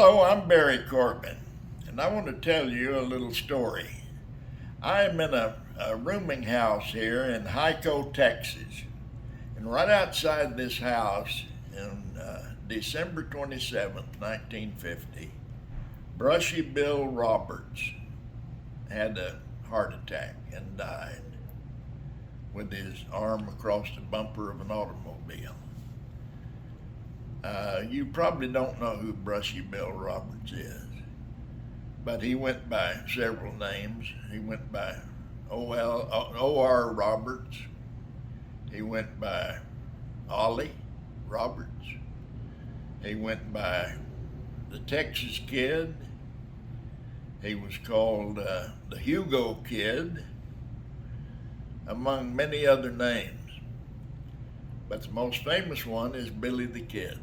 Hello, I'm Barry Corbin, and I want to tell you a little story. I am in a rooming house here in Hyco, Texas, and right outside this house in December 27th, 1950, Brushy Bill Roberts had a heart attack and died with his arm across the bumper of an automobile. You probably don't know who Brushy Bill Roberts is, but he went by several names. He went by O.R. Roberts. He went by Ollie Roberts. He went by the Texas Kid. He was called the Hugo Kid, among many other names. But the most famous one is Billy the Kid.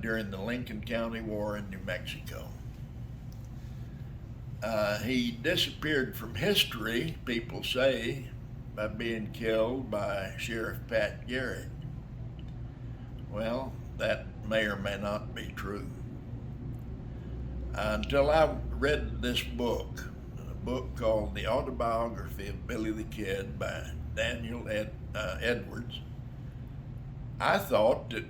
During the Lincoln County War in New Mexico. He disappeared from history, people say, by being killed by Sheriff Pat Garrett. Well, that may or may not be true. Until I read this book, a book called The Autobiography of Billy the Kid by Daniel Edwards, I thought that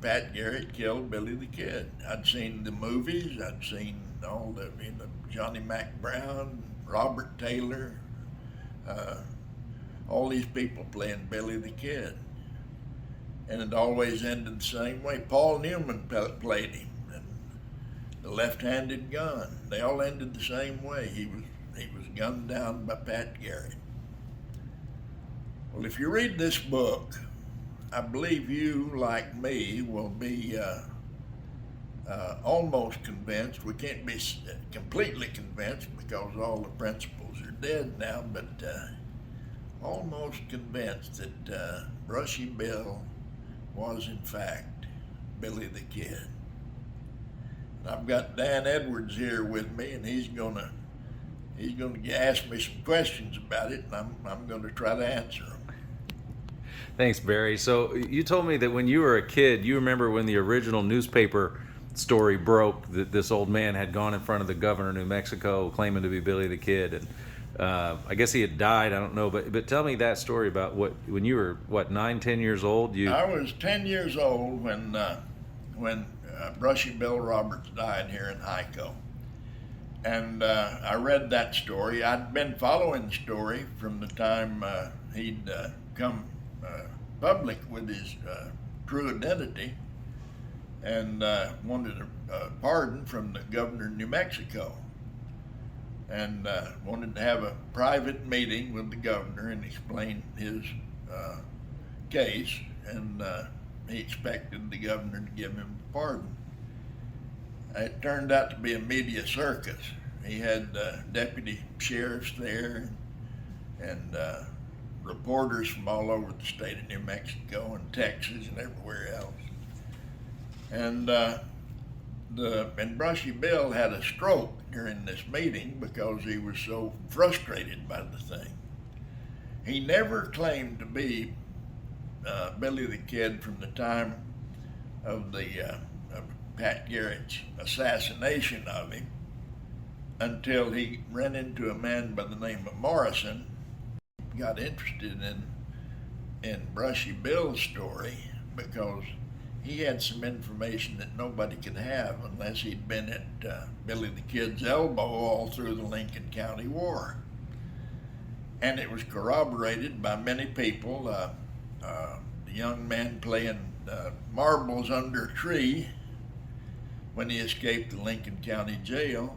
Pat Garrett killed Billy the Kid. I'd seen the movies, I'd seen all the, Johnny Mac Brown, Robert Taylor, all these people playing Billy the Kid. And it always ended the same way. Paul Newman played him, and the left-handed gun. They all ended the same way. He was gunned down by Pat Garrett. Well, if you read this book, I believe you, like me, will be almost convinced. We can't be completely convinced because all the principals are dead now, but almost convinced that Brushy Bill was, in fact, Billy the Kid. And I've got Dan Edwards here with me, and he's gonna ask me some questions about it, and I'm gonna try to answer them. Thanks, Barry. So you told me that when you were a kid, you remember when the original newspaper story broke that this old man had gone in front of the governor of New Mexico claiming to be Billy the Kid, and I guess he had died. I don't know, but tell me that story about when you were 9, 10 years old. I was 10 years old when Brushy Bill Roberts died here in Hyco, and I read that story. I'd been following the story from the time he'd come public with his true identity, and wanted a pardon from the governor of New Mexico, and wanted to have a private meeting with the governor and explain his case, and he expected the governor to give him a pardon. It turned out to be a media circus. He had deputy sheriffs there, and reporters from all over the state of New Mexico and Texas and everywhere else. And Brushy Bill had a stroke during this meeting because he was so frustrated by the thing. He never claimed to be Billy the Kid from the time of Pat Garrett's assassination of him until he ran into a man by the name of Morrison, got interested in Brushy Bill's story because he had some information that nobody could have unless he'd been at Billy the Kid's elbow all through the Lincoln County War. And it was corroborated by many people. The young man playing marbles under a tree when he escaped the Lincoln County jail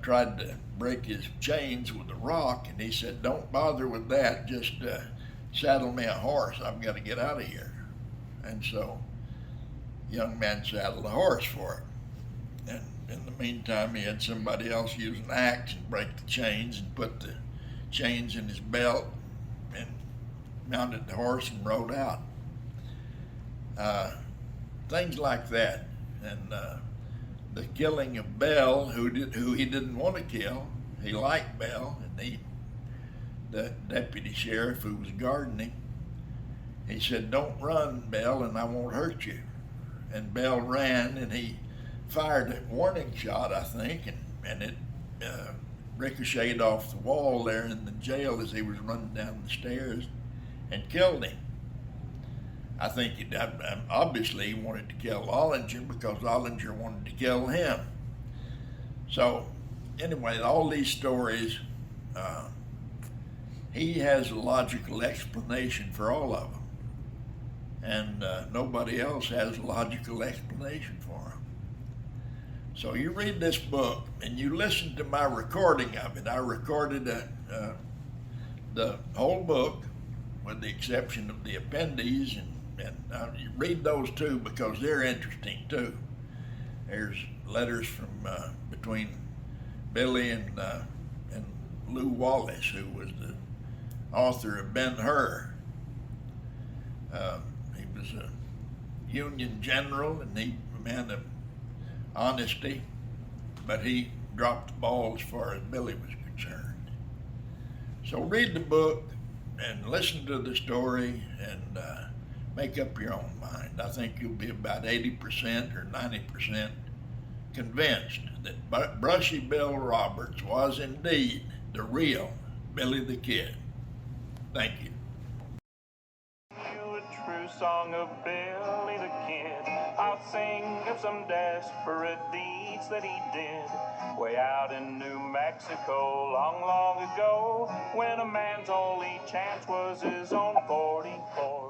tried to break his chains with a rock, and he said, "Don't bother with that, just saddle me a horse, I've got to get out of here." And so the young man saddled a horse for him, and in the meantime he had somebody else use an axe and break the chains and put the chains in his belt and mounted the horse and rode out. Things like that. And the killing of Bell, who he didn't want to kill. He liked Bell, and the deputy sheriff who was guarding him, he said, "Don't run, Bell, and I won't hurt you." and Bell ran, and he fired a warning shot, I think, and it ricocheted off the wall there in the jail as he was running down the stairs and killed him. I think obviously he wanted to kill Ollinger because Ollinger wanted to kill him. So anyway, all these stories, he has a logical explanation for all of them. And nobody else has a logical explanation for them. So you read this book and you listen to my recording of it. I recorded the whole book with the exception of the appendices, and you read those too because they're interesting too. There's letters from between Billy and Lew Wallace, who was the author of Ben-Hur. He was a Union general, and he a man of honesty, but he dropped the ball as far as Billy was concerned. So read the book and listen to the story and make up your own mind. I think you'll be about 80% or 90% convinced that Brushy Bill Roberts was indeed the real Billy the Kid. Thank you. A true song of Billy the Kid. I'll sing of some desperate deeds that he did way out in New Mexico long, long ago, when a man's only chance was his own 44.